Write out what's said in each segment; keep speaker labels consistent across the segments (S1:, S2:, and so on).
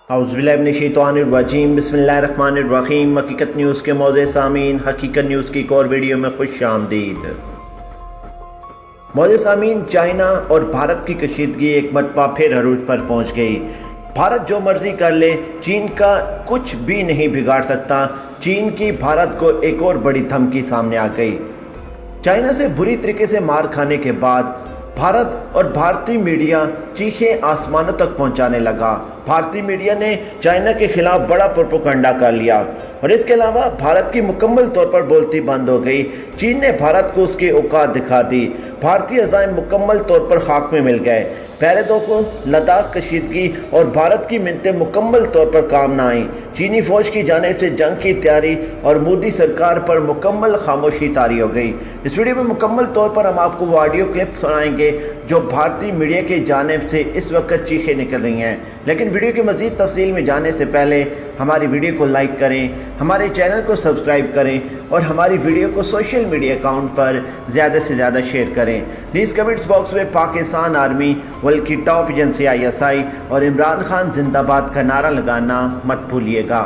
S1: औज़ुबिल्लाहिमिनश्शैतानिर्रजीम बिस्मिल्लाहिर्रहमानिर्रहीम। हकीकत न्यूज़ के मौज़े सामीन, हकीकत न्यूज़ की एक और वीडियो में खुश आमदीद। मौज़े सामीन, चाइना और भारत की कशीदगी एक मरतबा फिर अरूज पर पहुँच गई। भारत जो मर्जी कर ले, चीन का कुछ भी नहीं बिगाड़ सकता। चीन की भारत को एक और बड़ी धमकी सामने आ गई। चाइना से बुरी तरीके से मार खाने के बाद भारत और भारतीय मीडिया चीखें आसमानों तक पहुंचाने लगा। भारतीय मीडिया ने चाइना के खिलाफ बड़ा प्रोपेगेंडा कर लिया और इसके अलावा भारत की मुकम्मल तौर पर बोलती बंद हो गई। चीन ने भारत को उसकी औकात दिखा दी। भारतीय अज़ाइम मुकम्मल तौर पर खाक में मिल गए। पहले दो को लद्दाख कशीदगी और भारत की मिन्नतें मुकम्मल तौर पर काम न आई। चीनी फौज की जानिब से जंग की तैयारी और मोदी सरकार पर मुकम्मल खामोशी तारी हो गई। इस वीडियो में मुकम्मल तौर पर हम आपको वो ऑडियो क्लिप सुनाएंगे जो भारतीय मीडिया की जानिब से इस वक्त चीखें निकल रही हैं। लेकिन वीडियो की मज़ीद तफसील में जाने से पहले हमारी वीडियो को लाइक करें, हमारे चैनल को सब्सक्राइब करें और हमारी वीडियो को सोशल मीडिया अकाउंट पर ज़्यादा से ज़्यादा शेयर करें। प्लीज़ कमेंट्स बॉक्स में पाकिस्तान आर्मी बल्कि टॉप एजेंसी ISI और इमरान खान जिंदाबाद का नारा लगाना मत भूलिएगा।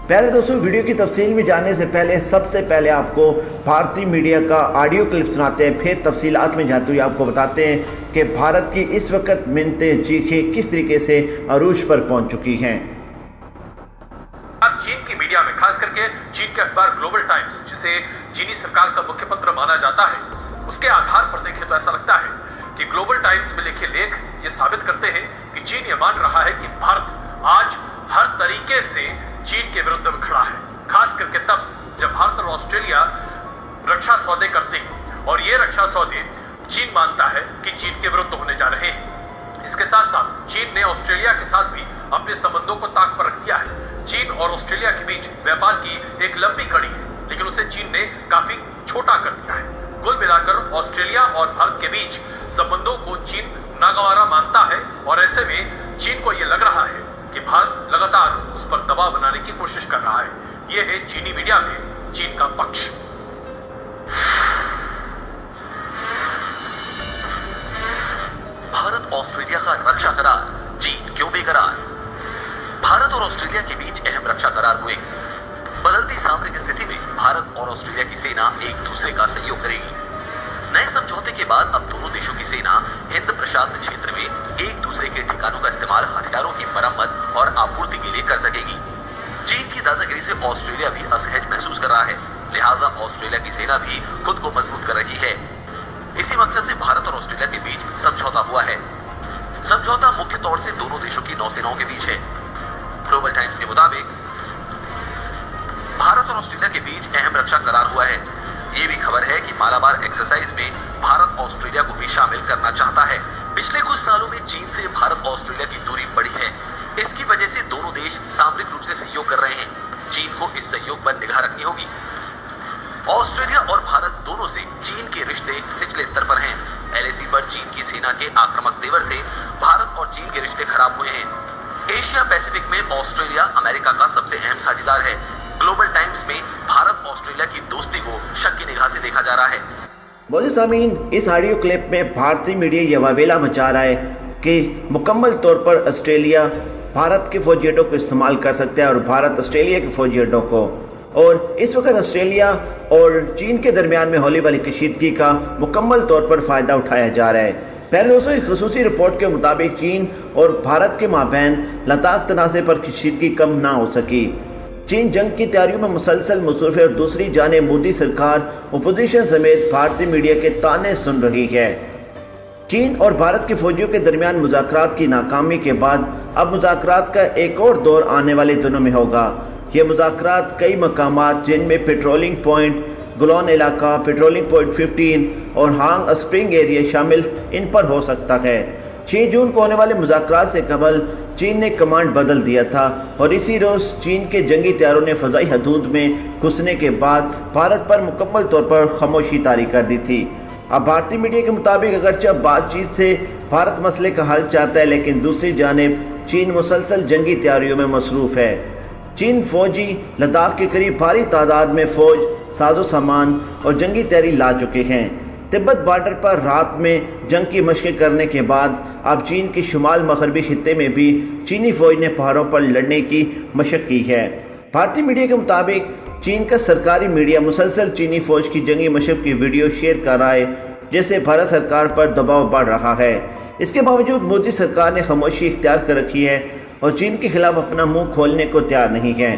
S1: पहले दोस्तों, वीडियो की तफसील में जाने से पहले सबसे पहले आपको भारतीय मीडिया का ऑडियो क्लिप सुनाते हैं, फिर तफसीलात में जाते हुए आपको बताते हैं कि भारत की इस वक्त मिन्नतें चीखें किस तरीके से अरूज पर पहुंच चुकी हैं।
S2: चीन की मीडिया में, खास करके चीन के अखबार ग्लोबल टाइम्स, जिसे चीनी सरकार का मुख्य पत्र माना जाता है, उसके आधार पर देखें तो ऐसा लगता है कि ग्लोबल टाइम्स में लिखे लेख ये साबित करते हैं कि चीन ये मान रहा है कि भारत आज हर तरीके से चीन के विरुद्ध में खड़ा है। खास करके तब जब भारत और ऑस्ट्रेलिया रक्षा सौदे करते हैं और ये रक्षा सौदे चीन मानता है कि चीन के विरुद्ध होने जा रहे हैं। इसके साथ साथ चीन ने ऑस्ट्रेलिया के साथ भी अपने संबंधों को ताक पर रख दिया है। चीन और ऑस्ट्रेलिया के बीच व्यापार की एक लंबी कड़ी है, लेकिन उसे चीन ने काफी छोटा कर दिया है। कुल मिलाकर ऑस्ट्रेलिया और भारत के बीच संबंधों को चीन नागवारा मानता है और ऐसे में चीन को यह लग रहा है कि भारत लगातार उस पर दबाव बनाने की कोशिश कर रहा है। यह है चीनी मीडिया में चीन का पक्ष।
S3: भारत ऑस्ट्रेलिया का रक्षा करार, चीन क्यों बेकरार? भारत और ऑस्ट्रेलिया के बीच अहम रक्षा करार हुए। बदलती सामरिक स्थिति में भारत और ऑस्ट्रेलिया की सेना एक दूसरे का सहयोग करेगी। नए समझौते के बाद अब दोनों देशों की सेना हिंद प्रशांत क्षेत्र में एक दूसरे के ठिकानों का इस्तेमाल हथियारों की मरम्मत और आपूर्ति के लिए कर सकेगी। चीन की दादागिरी से ऑस्ट्रेलिया भी असहज महसूस कर रहा है, लिहाजा ऑस्ट्रेलिया की सेना भी खुद को मजबूत कर रही है। इसी मकसद से भारत और ऑस्ट्रेलिया के बीच समझौता हुआ है। समझौता मुख्य तौर से दोनों देशों की नौसेनाओं के बीच है। ग्लोबल टाइम्स के मुताबिक भारत और ऑस्ट्रेलिया के बीच अहम रक्षा करार हुआ है। ये भी खबर है कि मालाबार एक्सरसाइज में भारत ऑस्ट्रेलिया को भी शामिल करना चाहता है। पिछले कुछ सालों में चीन से भारत ऑस्ट्रेलिया की दूरी बढ़ी है। इसकी वजह से दोनों देश सामरिक रूप से सहयोग कर रहे हैं। चीन को इस सहयोग पर निगाह रखनी होगी। ऑस्ट्रेलिया और भारत दोनों से चीन के रिश्ते निचले स्तर पर हैं। LAC पर चीन की सेना के आक्रामक तेवर से भारत और चीन के रिश्ते खराब हुए हैं। एशिया पैसिफिक में ऑस्ट्रेलिया अमेरिका का सबसे अहम साझेदार है। ग्लोबल टाइम्स में भारत ऑस्ट्रेलिया की दोस्ती को शक की निगाह से देखा जा रहा है।
S1: मौजूद सामीन, इस ऑडियो क्लिप में भारतीय मीडिया यह वावेला मचा रहा है कि मुकम्मल तौर पर ऑस्ट्रेलिया भारत के फौजी अड्डों को इस्तेमाल कर सकता है और भारत ऑस्ट्रेलिया के फौजी अड्डों को। और इस वक्त ऑस्ट्रेलिया और चीन के दरमियान में होने वाली कशीदगी का मुकम्मल तौर पर फ़ायदा उठाया जा रहा है। पहले दोस्तों, एक खसूसी रिपोर्ट के मुताबिक चीन और भारत के माबैन लद्दाख तनाज़े पर कशीदगी कम ना हो सकी। चीन जंग की तैयारियों में मुसलसल मसरूफ़ है और दूसरी जानिब मोदी सरकार अपोजिशन समेत भारतीय मीडिया के ताने सुन रही है। चीन और भारत के फौजियों के दरमियान मुज़ाकरात की नाकामी के बाद अब मुज़ाकरात का एक और दौर आने वाले दिनों में होगा। ये मुज़ाकरात कई मकामात जिनमें पेट्रोलिंग पॉइंट गुलान इलाका, पेट्रोलिंग पॉइंट 15 और हांग स्प्रिंग एरिया शामिल इन पर हो सकता है। 6 जून को होने वाले मुज़ाकरात से कबल चीन ने कमांड बदल दिया था और इसी रोज़ चीन के जंगी तैयारों ने फ़ज़ाई हदूद में घुसने के बाद भारत पर मुकम्मल तौर पर खामोशी तारी कर दी थी। अब भारतीय मीडिया के मुताबिक अगरचे बातचीत से भारत मसले का हल चाहता है, लेकिन दूसरी जानिब चीन मुसलसल जंगी तैयारियों में मसरूफ़ है। चीन फौजी लद्दाख के करीब भारी तादाद में फ़ौज, साजो सामान और जंगी तैयारी ला चुके हैं। तिब्बत बॉर्डर पर रात में जंग की मशक़ें करने के बाद अब चीन के शुमाल मगरबी खित्ते में भी चीनी फौज ने पहाड़ों पर लड़ने की मशक़ की है। भारतीय मीडिया के मुताबिक चीन का सरकारी मीडिया मुसलसल चीनी फौज की जंगी मशक़ की वीडियो शेयर कर रहा है, जिससे भारत सरकार पर दबाव बढ़ रहा है। इसके बावजूद मोदी सरकार ने खामोशी इख्तियार कर रखी है और चीन के खिलाफ अपना मुंह खोलने को तैयार नहीं है।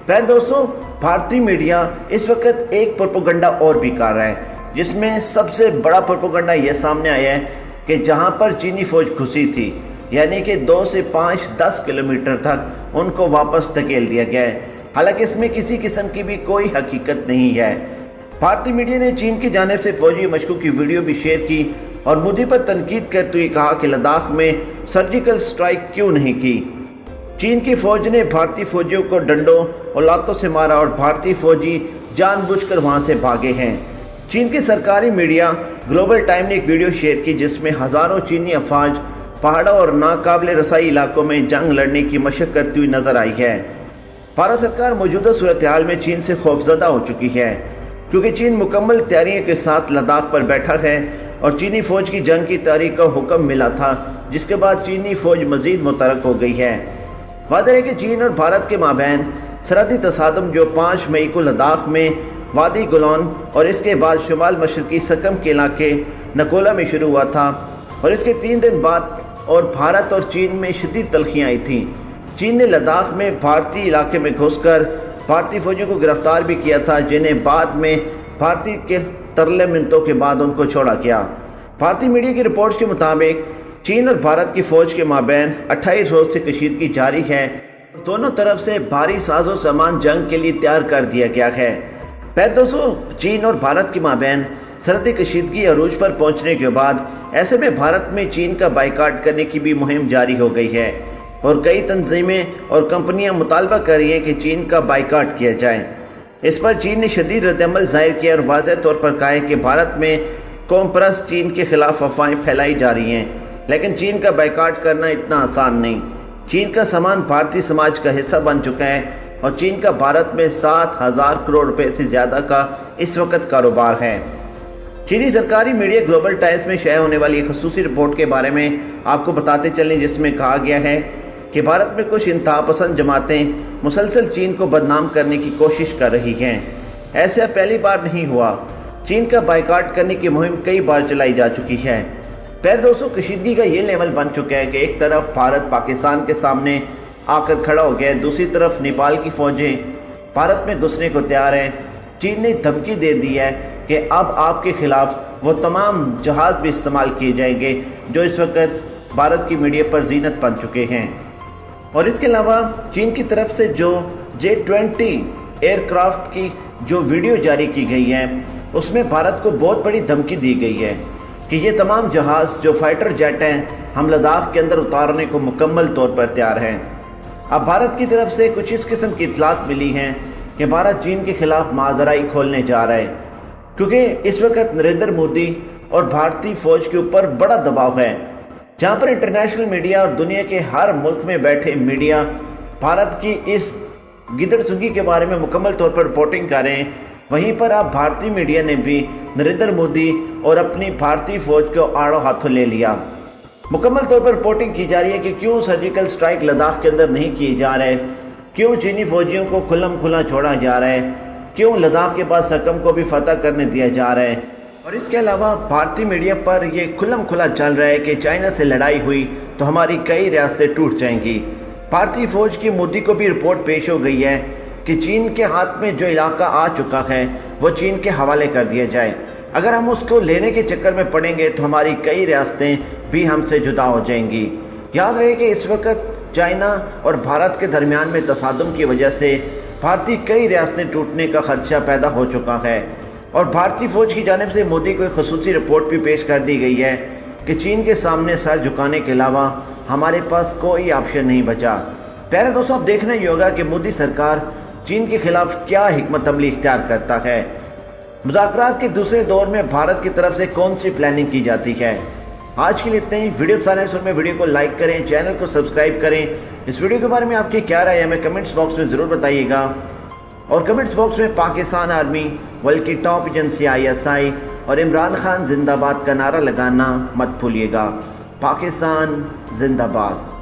S1: प्यारे दोस्तों, भारतीय मीडिया इस वक्त एक प्रोपेगेंडा और भी कर रहा है, जिसमें सबसे बड़ा प्रोपेगेंडा यह सामने आया है कि जहां पर चीनी फौज घुसी थी, यानी कि 2 से 5-10 किलोमीटर तक उनको वापस धकेल दिया गया है। हालांकि इसमें किसी किस्म की भी कोई हकीकत नहीं है। भारतीय मीडिया ने चीन की जानिब से फौजी मशकों की वीडियो भी शेयर की और मोदी पर तनकीद करते हुए कहा कि लद्दाख में सर्जिकल स्ट्राइक क्यों नहीं की। चीन की फौज ने भारतीय फौजियों को डंडों और लातों से मारा और भारतीय फौजी जानबूझकर वहां से भागे हैं। चीन की सरकारी मीडिया ग्लोबल टाइम ने एक वीडियो शेयर की जिसमें हज़ारों चीनी अफवाज पहाड़ों और नाकाबिले रसाई इलाकों में जंग लड़ने की मशक़ करती हुई नजर आई है। भारत सरकार मौजूदा सूरत हाल में चीन से खौफजदा हो चुकी है, क्योंकि चीन मुकम्मल तैयारियों के साथ लद्दाख पर बैठा है और चीनी फौज की जंग की तारीख का हुक्म मिला था, जिसके बाद चीनी फौज मजीद मुतरक हो गई है। वाज़ेह है कि चीन और भारत के माबैन सरहदी तसादम जो 5 मई को लद्दाख में वादी गुलान और इसके बाद शुमाल मशरकी सकम के इलाके नकोला में शुरू हुआ था और इसके 3 दिन बाद और भारत और चीन में शदीद तलखियाँ आई थीं। चीन ने लद्दाख में भारतीय इलाके में घुसकर भारतीय फौजियों को गिरफ्तार भी किया था, जिन्हें बाद में भारतीय के तरले मिनटों के बाद उनको छोड़ा गया। भारतीय मीडिया की रिपोर्ट्स के मुताबिक चीन और भारत की फौज के माबैन 28 रोज से कशीदगी जारी है। दोनों तरफ से भारी साजो सामान जंग के लिए तैयार कर दिया गया है। पहले दोस्तों, चीन और भारत के माबैन सरहदी कशीदगी अरूज पर पहुंचने के बाद ऐसे में भारत में चीन का बाइकाट करने की भी मुहिम जारी हो गई है और कई तंजीमें और कंपनियां मुतालबा कर रही हैं कि चीन का बाइकाट किया जाए। इस पर चीन ने शदीद रद्दअमल जाहिर किया और वाज़ेह तौर पर कहा है कि भारत में कौम परस्त चीन के खिलाफ अफवाहें फैलाई जा रही हैं, लेकिन चीन का बाइकाट करना इतना आसान नहीं। चीन का सामान भारतीय समाज का हिस्सा बन चुका है और चीन का भारत में 7,000 करोड़ रुपए से ज़्यादा का इस वक्त कारोबार है। चीनी सरकारी मीडिया ग्लोबल टाइम्स में शाया होने वाली एक खसूसी रिपोर्ट के बारे में आपको बताते चलें, जिसमें कहा गया है कि भारत में कुछ इंतहा पसंद जमातें मुसलसल चीन को बदनाम करने की कोशिश कर रही हैं। ऐसा पहली बार नहीं हुआ। चीन का बाइकाट करने की मुहिम कई बार चलाई जा चुकी है। प्यारे दोस्तों, कशीदगी का ये लेवल बन चुका है कि एक तरफ भारत पाकिस्तान के सामने आकर खड़ा हो गया है, दूसरी तरफ नेपाल की फौजें भारत में घुसने को तैयार हैं। चीन ने धमकी दे दी है कि अब आपके खिलाफ वो तमाम जहाज़ भी इस्तेमाल किए जाएंगे जो इस वक्त भारत की मीडिया पर जीनत बन चुके हैं। और इसके अलावा चीन की तरफ से जो J-20 एयरक्राफ्ट की जो वीडियो जारी की गई है, उसमें भारत को बहुत बड़ी धमकी दी गई है कि ये तमाम जहाज़ जो फाइटर जेट हैं हम लद्दाख के अंदर उतारने को मुकम्मल तौर पर तैयार हैं। अब भारत की तरफ से कुछ इस किस्म की इतलात मिली हैं कि भारत चीन के खिलाफ माजराई खोलने जा रहा है, क्योंकि इस वक्त नरेंद्र मोदी और भारतीय फ़ौज के ऊपर बड़ा दबाव है। जहां पर इंटरनेशनल मीडिया और दुनिया के हर मुल्क में बैठे मीडिया भारत की इस गिदड़सुगी के बारे में मुकम्मल तौर पर रिपोर्टिंग कर रहे हैं, वहीं पर अब भारतीय मीडिया ने भी नरेंद्र मोदी और अपनी भारतीय फ़ौज को आड़ों हाथों ले लिया। मुकम्मल तौर पर रिपोर्टिंग की जा रही है कि क्यों सर्जिकल स्ट्राइक लद्दाख के अंदर नहीं किए जा रहे, क्यों चीनी फौजियों को खुल्लम खुला छोड़ा जा रहा है, क्यों लद्दाख के बाद सकम को भी फतह करने दिया जा रहा है। और इसके अलावा भारतीय मीडिया पर यह खुल्लम खुला चल रहा है कि चाइना से लड़ाई हुई तो हमारी कई रियासतें टूट जाएंगी। भारतीय फ़ौज की मोदी को भी रिपोर्ट पेश हो गई है कि चीन के हाथ में जो इलाका आ चुका है वो चीन के हवाले कर दिया जाए। अगर हम उसको लेने के चक्कर में पड़ेंगे तो हमारी कई रियासतें भी हमसे जुदा हो जाएंगी। याद रहे कि इस वक्त चाइना और भारत के दरमियान में तसादुम की वजह से भारतीय कई रियासतें टूटने का खदशा पैदा हो चुका है और भारतीय फ़ौज की जानिब से मोदी को एक खसूसी रिपोर्ट भी पेश कर दी गई है कि चीन के सामने सर झुकाने के अलावा हमारे पास कोई ऑप्शन नहीं बचा। प्यारे दोस्तों, अब देखना ही होगा कि मोदी सरकार चीन के खिलाफ क्या हिकमत अमली इख्तियार करता है। मुज़ाकरात के दूसरे दौर में भारत की तरफ से कौन सी प्लानिंग की जाती है। आज के लिए इतने ही। वीडियो पसंद आए तो वीडियो को लाइक करें, चैनल को सब्सक्राइब करें। इस वीडियो के बारे में आपकी क्या राय है हमें कमेंट्स बॉक्स में ज़रूर बताइएगा। और कमेंट्स बॉक्स में पाकिस्तान आर्मी बल्कि टॉप एजेंसी ISI और इमरान खान जिंदाबाद का नारा लगाना मत भूलिएगा। पाकिस्तान जिंदाबाद।